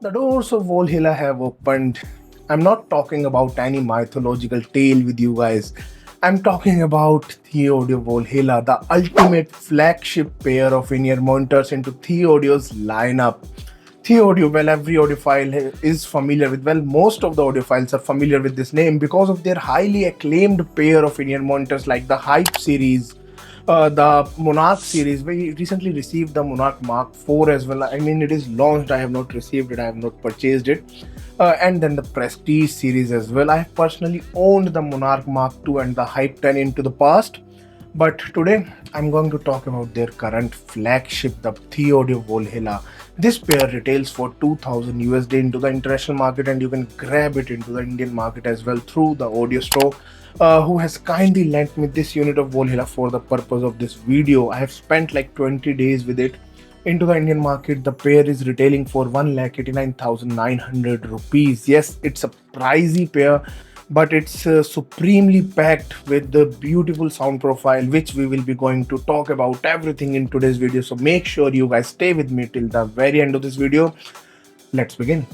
The doors of Valhalla have opened. I'm not talking about any mythological tale with you guys. I'm talking about Thieaudio Valhalla, the ultimate flagship pair of in-ear monitors into Thieaudio's lineup. Thieaudio, well, every audiophile is familiar with, well, most of the audiophiles are familiar with this name because of their highly acclaimed pair of in-ear monitors like the Hype series, the Monarch series. We recently received the Monarch Mark 4 as well. I mean, it is launched. I have not received it. I have not purchased it. And then the Prestige series as well. I have personally owned the Monarch Mark 2 and the Hype 10 into the past. But today I'm going to talk about their current flagship, the Thieaudio Valhalla. This pair retails for 2000 USD into the international market, and you can grab it into the Indian market as well through the audio store, who has kindly lent me this unit of Valhalla for the purpose of this video. I have spent like 20 days with it. Into the Indian market, the pair is retailing for 1,89,900 rupees. Yes, it's a pricey pair, but it's supremely packed with the beautiful sound profile, which we will be going to talk about everything in today's video. So make sure you guys stay with me till the very end of this video. Let's begin.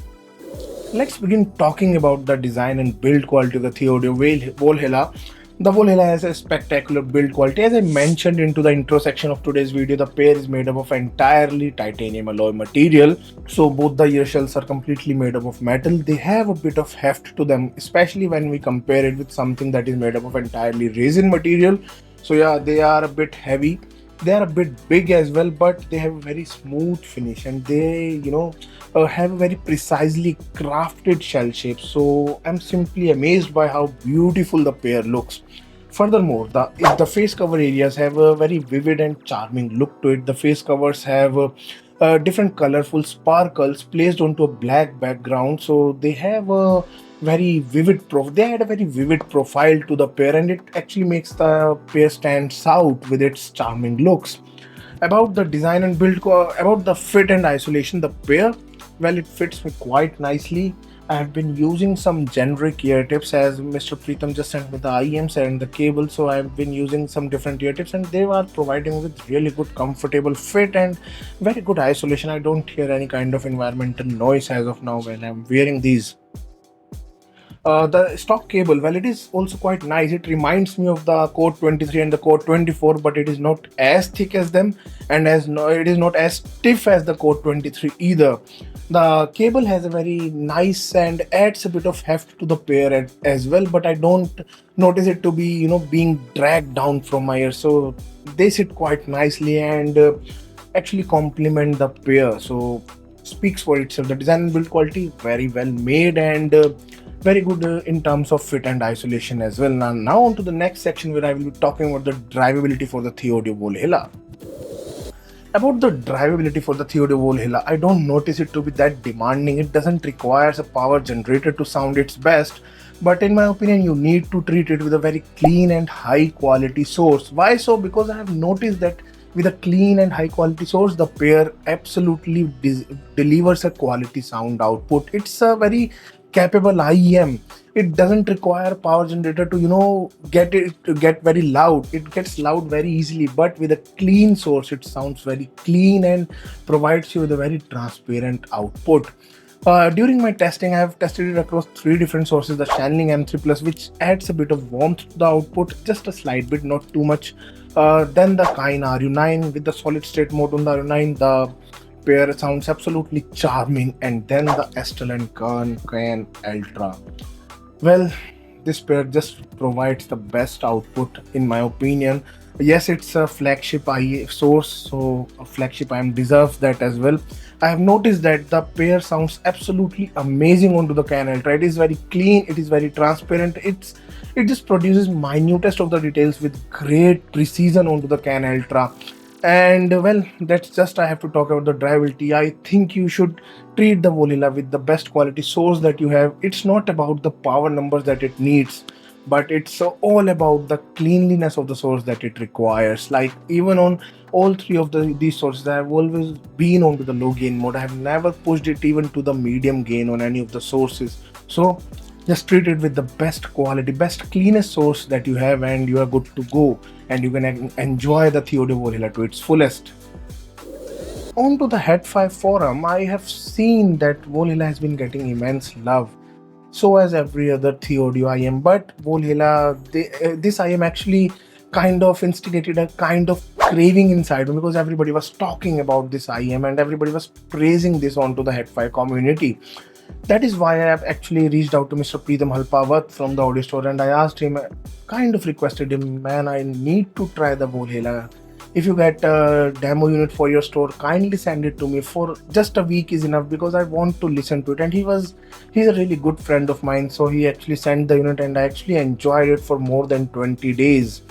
Let's begin talking about the design and build quality of the Thieaudio Valhalla. The Valhalla has a spectacular build quality. As I mentioned into the intro section of today's video, the pair is made up of entirely titanium alloy material. So both the ear shells are completely made up of metal. They have a bit of heft to them, especially when we compare it with something that is made up of entirely resin material. So yeah, they are a bit heavy. They are a bit big as well, but they have a very smooth finish, and they have a very precisely crafted shell shape. So I'm simply amazed by how beautiful the pair looks. Furthermore, the face cover areas have a very vivid and charming look to it. The face covers have different colorful sparkles placed onto a black background, so they have a very vivid they had a very vivid profile to the pair, and it actually makes the pair stand out with its charming looks. About the design and build, about the fit and isolation, the pair, well, it fits me quite nicely. I have been using some generic ear tips, as Mr. Pritam just sent me the IEMs and the cable, so I've been using some different ear tips, and they are providing with really good comfortable fit and very good isolation. I don't hear any kind of environmental noise as of now when I'm wearing these. The stock cable, well, it is also quite nice. It reminds me of the Core 23 and the Core 24, but it is not as thick as them, and it is not as stiff as the Core 23 either. The cable has a very nice and adds a bit of heft to the pair as well, but I don't notice it to be being dragged down from my ear. So they sit quite nicely and actually complement the pair. So speaks for itself. The design and build quality very well made, and very good in terms of fit and isolation as well. Now on to the next section, where I will be talking about the drivability for the Thieaudio Valhalla. About the drivability for the Thieaudio Valhalla, I don't notice it to be that demanding. It doesn't require a power generator to sound its best, but in my opinion, you need to treat it with a very clean and high quality source. Why so? Because I have noticed that with a clean and high quality source, the pair absolutely delivers a quality sound output. It's a very capable IEM. It doesn't require power generator to get it to get very loud. It gets loud very easily, but with a clean source, it sounds very clean and provides you with a very transparent output. During my testing, I have tested it across 3 different sources. The Shanling M3 Plus, which adds a bit of warmth to the output, just a slight bit, not too much. Then the Kine RU9 with the solid state mode on the RU9. The pair sounds absolutely charming, and then the Estel and Can Ultra. Well, this pair just provides the best output in my opinion. Yes, it's a flagship IE source, so a flagship IM deserves that as well. I have noticed that the pair sounds absolutely amazing onto the Can Ultra. It is very clean, it is very transparent, it just produces minutest of the details with great precision onto the Can Ultra. And well, that's just I have to talk about the drivability. I think you should treat the Valhalla with the best quality source that you have. It's not about the power numbers that it needs, but it's all about the cleanliness of the source that it requires. Like even on all 3 of these sources, I have always been onto the low gain mode. I have never pushed it even to the medium gain on any of the sources. So just treat it with the best quality, best cleanest source that you have, and you are good to go, and you can enjoy the Thieaudio Valhalla to its fullest. onto the Head 5 forum, I have seen that Valhalla has been getting immense love. So as every other Thieaudio IEM, but Valhalla, this IEM actually kind of instigated a kind of craving inside me because everybody was talking about this IEM and everybody was praising this onto the Head 5 community. That is why I have actually reached out to Mr. Pritam Halpawat from the audio store and I asked him, kind of requested him, man, I need to try the Valhalla. If you get a demo unit for your store, kindly send it to me. For just a week is enough because I want to listen to it. And he's a really good friend of mine, so he actually sent the unit and I actually enjoyed it for more than 20 days.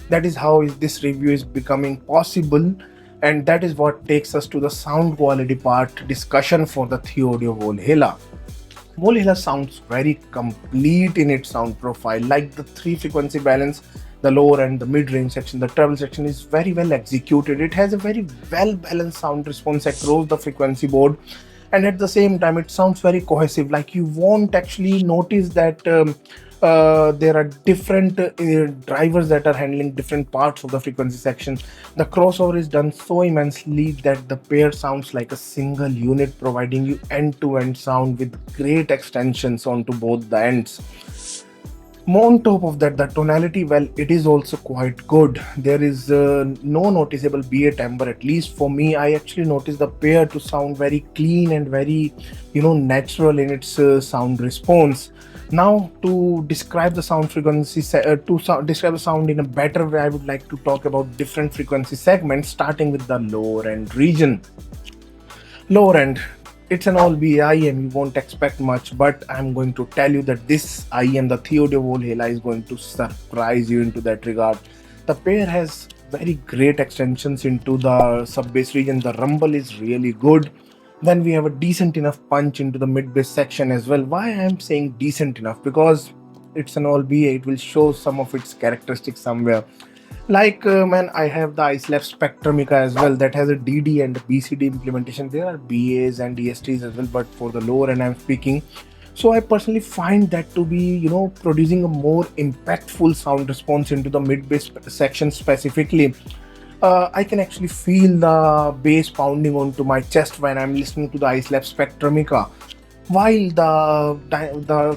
That is how this review is becoming possible, and that is what takes us to the sound quality part discussion for the Thieaudio Valhalla. Valhalla sounds very complete in its sound profile, like the three frequency balance, the lower and the mid-range section, the treble section is very well executed. It has a very well balanced sound response across the frequency board, and at the same time it sounds very cohesive. Like you won't actually notice that there are different drivers that are handling different parts of the frequency section. The crossover is done so immensely that the pair sounds like a single unit, providing you end-to-end sound with great extensions onto both the ends. On top of that, the tonality, well, it is also quite good. There is no noticeable BA timbre, at least for me. I actually noticed the pair to sound very clean and very, natural in its sound response. Now, to describe the sound frequency, describe the sound in a better way, I would like to talk about different frequency segments, starting with the lower end region. Lower end, it's an all BA IEM, you won't expect much, but I'm going to tell you that this IEM, the Thieaudio Valhalla, is going to surprise you into that regard. The pair has very great extensions into the sub-bass region. The rumble is really good. Then we have a decent enough punch into the mid-bass section as well. Why I'm saying decent enough? Because it's an all BA, it will show some of its characteristics somewhere. Like, man, I have the iSlab Spectromica as well that has a DD and a BCD implementation. There are BAs and DSTs as well, but for the lower end I'm speaking. So I personally find that to be, producing a more impactful sound response into the mid-bass section specifically. I can actually feel the bass pounding onto my chest when I'm listening to the iSlab Spectromica. While the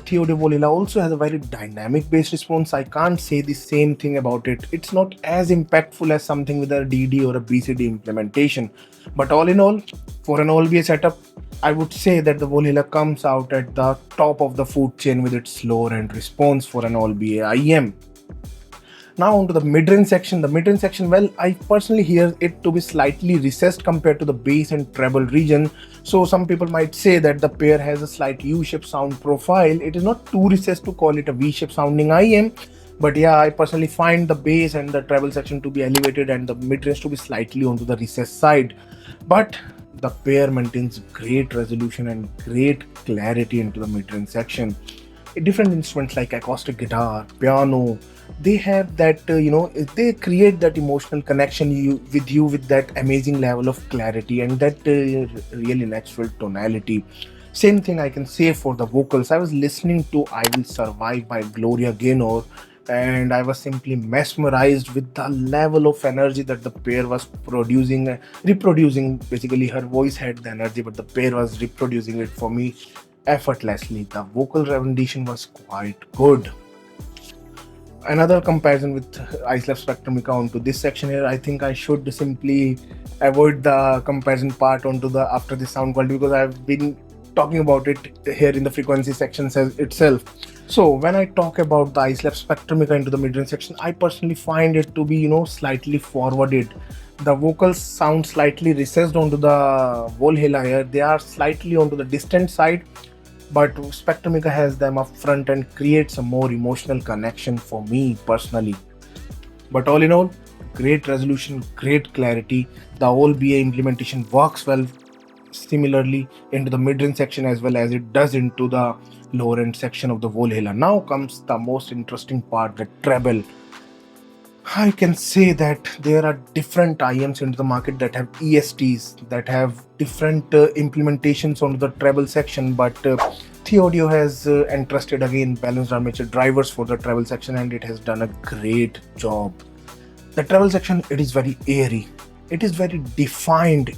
Thieaudio Valhalla also has a very dynamic bass response, I can't say the same thing about it. It's not as impactful as something with a DD or a BCD implementation. But all in all, for an all BA setup, I would say that the Valhalla comes out at the top of the food chain with its lower end response for an all BA IEM. Now onto the mid-range section. The mid-range section, well, I personally hear it to be slightly recessed compared to the bass and treble region. So some people might say that the pair has a slight U-shaped sound profile. It is not too recessed to call it a V-shaped sounding IEM. But yeah, I personally find the bass and the treble section to be elevated and the mid-range to be slightly onto the recessed side. But the pair maintains great resolution and great clarity into the mid-range section. Different instruments like acoustic guitar, piano, they have that, they create that emotional connection with that amazing level of clarity and that really natural tonality. Same thing I can say for the vocals. I was listening to I Will Survive by Gloria Gaynor and I was simply mesmerized with the level of energy that the pair was reproducing. Basically, her voice had the energy, but the pair was reproducing it for me effortlessly. The vocal rendition was quite good. Another comparison with iSlab Spectromica onto this section here, I think I should simply avoid the comparison part onto the after the sound quality because I've been talking about it here in the frequency section itself. So when I talk about the iSlab Spectromica into the mid-range section, I personally find it to be, slightly forwarded. The vocals sound slightly recessed onto the Valhalla here. They are slightly onto the distant side, but Spectromica has them up front and creates a more emotional connection for me personally. But all in all, great resolution, great clarity. The whole BA implementation works well similarly into the mid-range section as well as it does into the lower end section of the Valhalla. Now comes the most interesting part, the treble. I can say that there are different IEMs into the market that have ESTs that have different implementations on the treble section, but Thieaudio has entrusted again balanced armature drivers for the treble section and it has done a great job. The treble section, it is very airy, it is very defined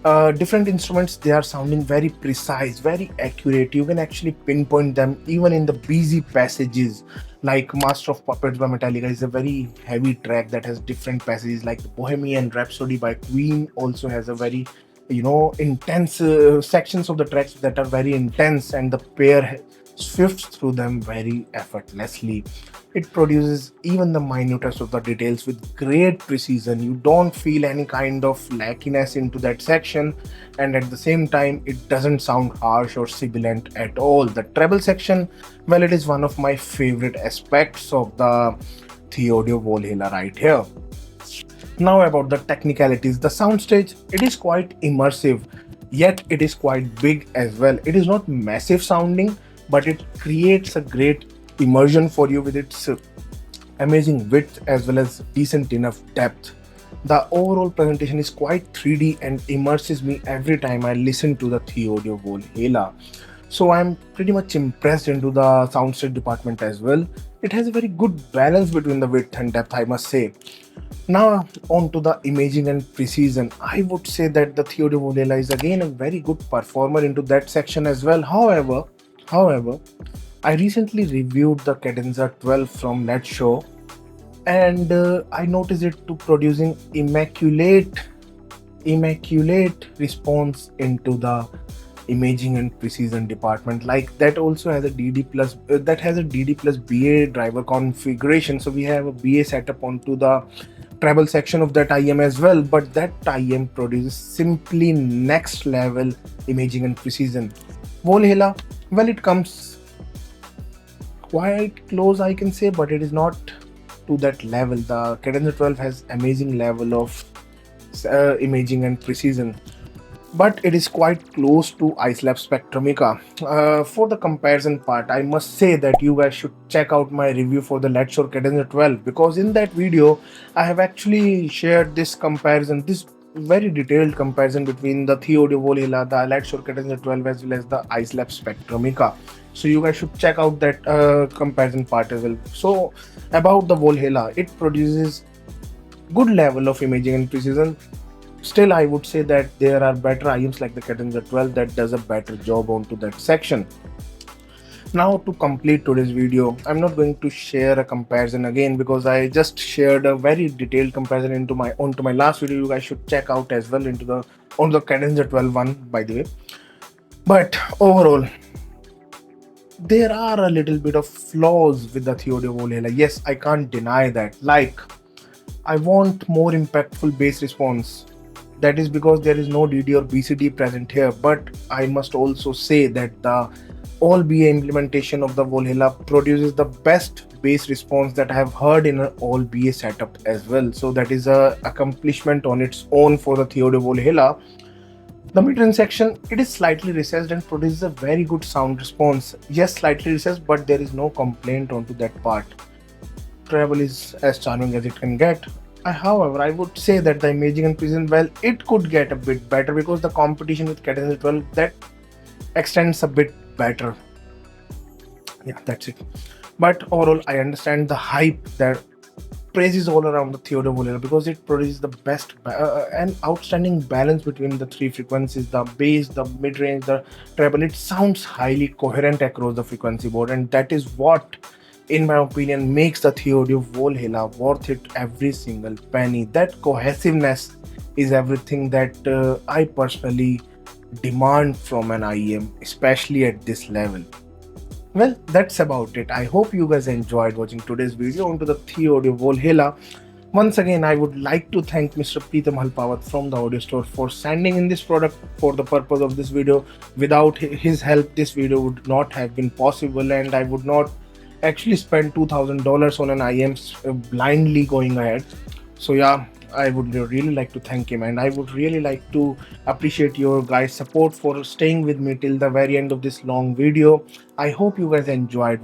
Different instruments, they are sounding very precise, very accurate. You can actually pinpoint them even in the busy passages. Like Master of Puppets by Metallica is a very heavy track that has different passages. Like the Bohemian Rhapsody by Queen also has a very, intense sections of the tracks that are very intense, and the pair swifts through them very effortlessly. It produces even the minutest of the details with great precision. You don't feel any kind of lackiness into that section, and at the same time, it doesn't sound harsh or sibilant at all. The treble section, well, it is one of my favorite aspects of the Thieaudio Valhalla right here. Now about the technicalities. The soundstage, it is quite immersive, yet it is quite big as well. It is not massive sounding, but it creates a great immersion for you with its amazing width as well as decent enough depth. The overall presentation is quite 3D and immerses me every time I listen to the Thieaudio Valhalla. So I'm pretty much impressed into the soundstage department as well. It has a very good balance between the width and depth, I must say. Now on to the imaging and precision. I would say that the Thieaudio Valhalla is again a very good performer into that section as well. However, I recently reviewed the Cadenza 12 from Let's Show, and I noticed it to producing immaculate response into the imaging and precision department. Like that also has a DD plus BA driver configuration. So we have a BA setup onto the treble section of that IEM as well, but that IEM produces simply next level imaging and precision. Valhalla, well, it comes quite close, I can say, but it is not to that level. The Cadenza 12 has amazing level of imaging and precision, but it is quite close to iSlab Spectromica. For the comparison part, I must say that you guys should check out my review for the Let's Show Cadenza 12, because in that video I have actually shared this comparison, this very detailed comparison between the Thieaudio Valhalla, the Let's Show Cadenza 12 as well as the iSlab Spectromica. So you guys should check out that comparison part as well. So about the Valhalla, it produces good level of imaging and precision. Still, I would say that there are better IEMs like the Cadenza 12 that does a better job onto that section. Now to complete today's video, I'm not going to share a comparison again, because I just shared a very detailed comparison onto my last video. You guys should check out as well on the Cadenza 12 one, by the way. But overall, there are a little bit of flaws with the Thieaudio Valhalla. Yes, I can't deny that. Like, I want more impactful bass response. That is because there is no DD or BCD present here. But I must also say that the all BA implementation of the Valhalla produces the best bass response that I have heard in an all BA setup as well. So that is a accomplishment on its own for the Thieaudio Valhalla. The mid-range section, it is slightly recessed and produces a very good sound response. Yes, slightly recessed, but there is no complaint onto that part. Treble is as charming as it can get. However, I would say that the imaging and precision, well, it could get a bit better, because the competition with Cadenza 12 that extends a bit better. Yeah, that's it. But overall, I understand the hype that praises all around the Thieaudio Valhalla, because it produces the best and outstanding balance between the three frequencies: the bass, the mid-range, the treble. It sounds highly coherent across the frequency board, and that is what, in my opinion, makes the Thieaudio Valhalla worth it every single penny. That cohesiveness is everything that I personally demand from an IEM, especially at this level. Well, that's about it. I hope you guys enjoyed watching today's video onto the Thieaudio Valhalla. Once again, I would like to thank Mr. Pritam Halpawat from the audio store for sending in this product for the purpose of this video. Without his help, this video would not have been possible, and I would not actually spend $2,000 on an IEM blindly going ahead. So yeah, I would really like to thank him, and I would really like to appreciate your guys' support for staying with me till the very end of this long video. I hope you guys enjoyed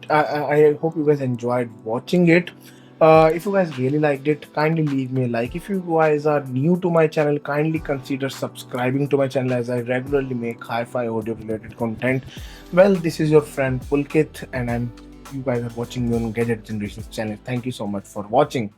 I hope you guys enjoyed watching it. If you guys really liked it, kindly leave me a like. If you guys are new to my channel, kindly consider subscribing to my channel, as I regularly make hi-fi audio related content. Well, this is your friend Pulkit, and you guys are watching me on Gadget Generations channel. Thank you so much for watching.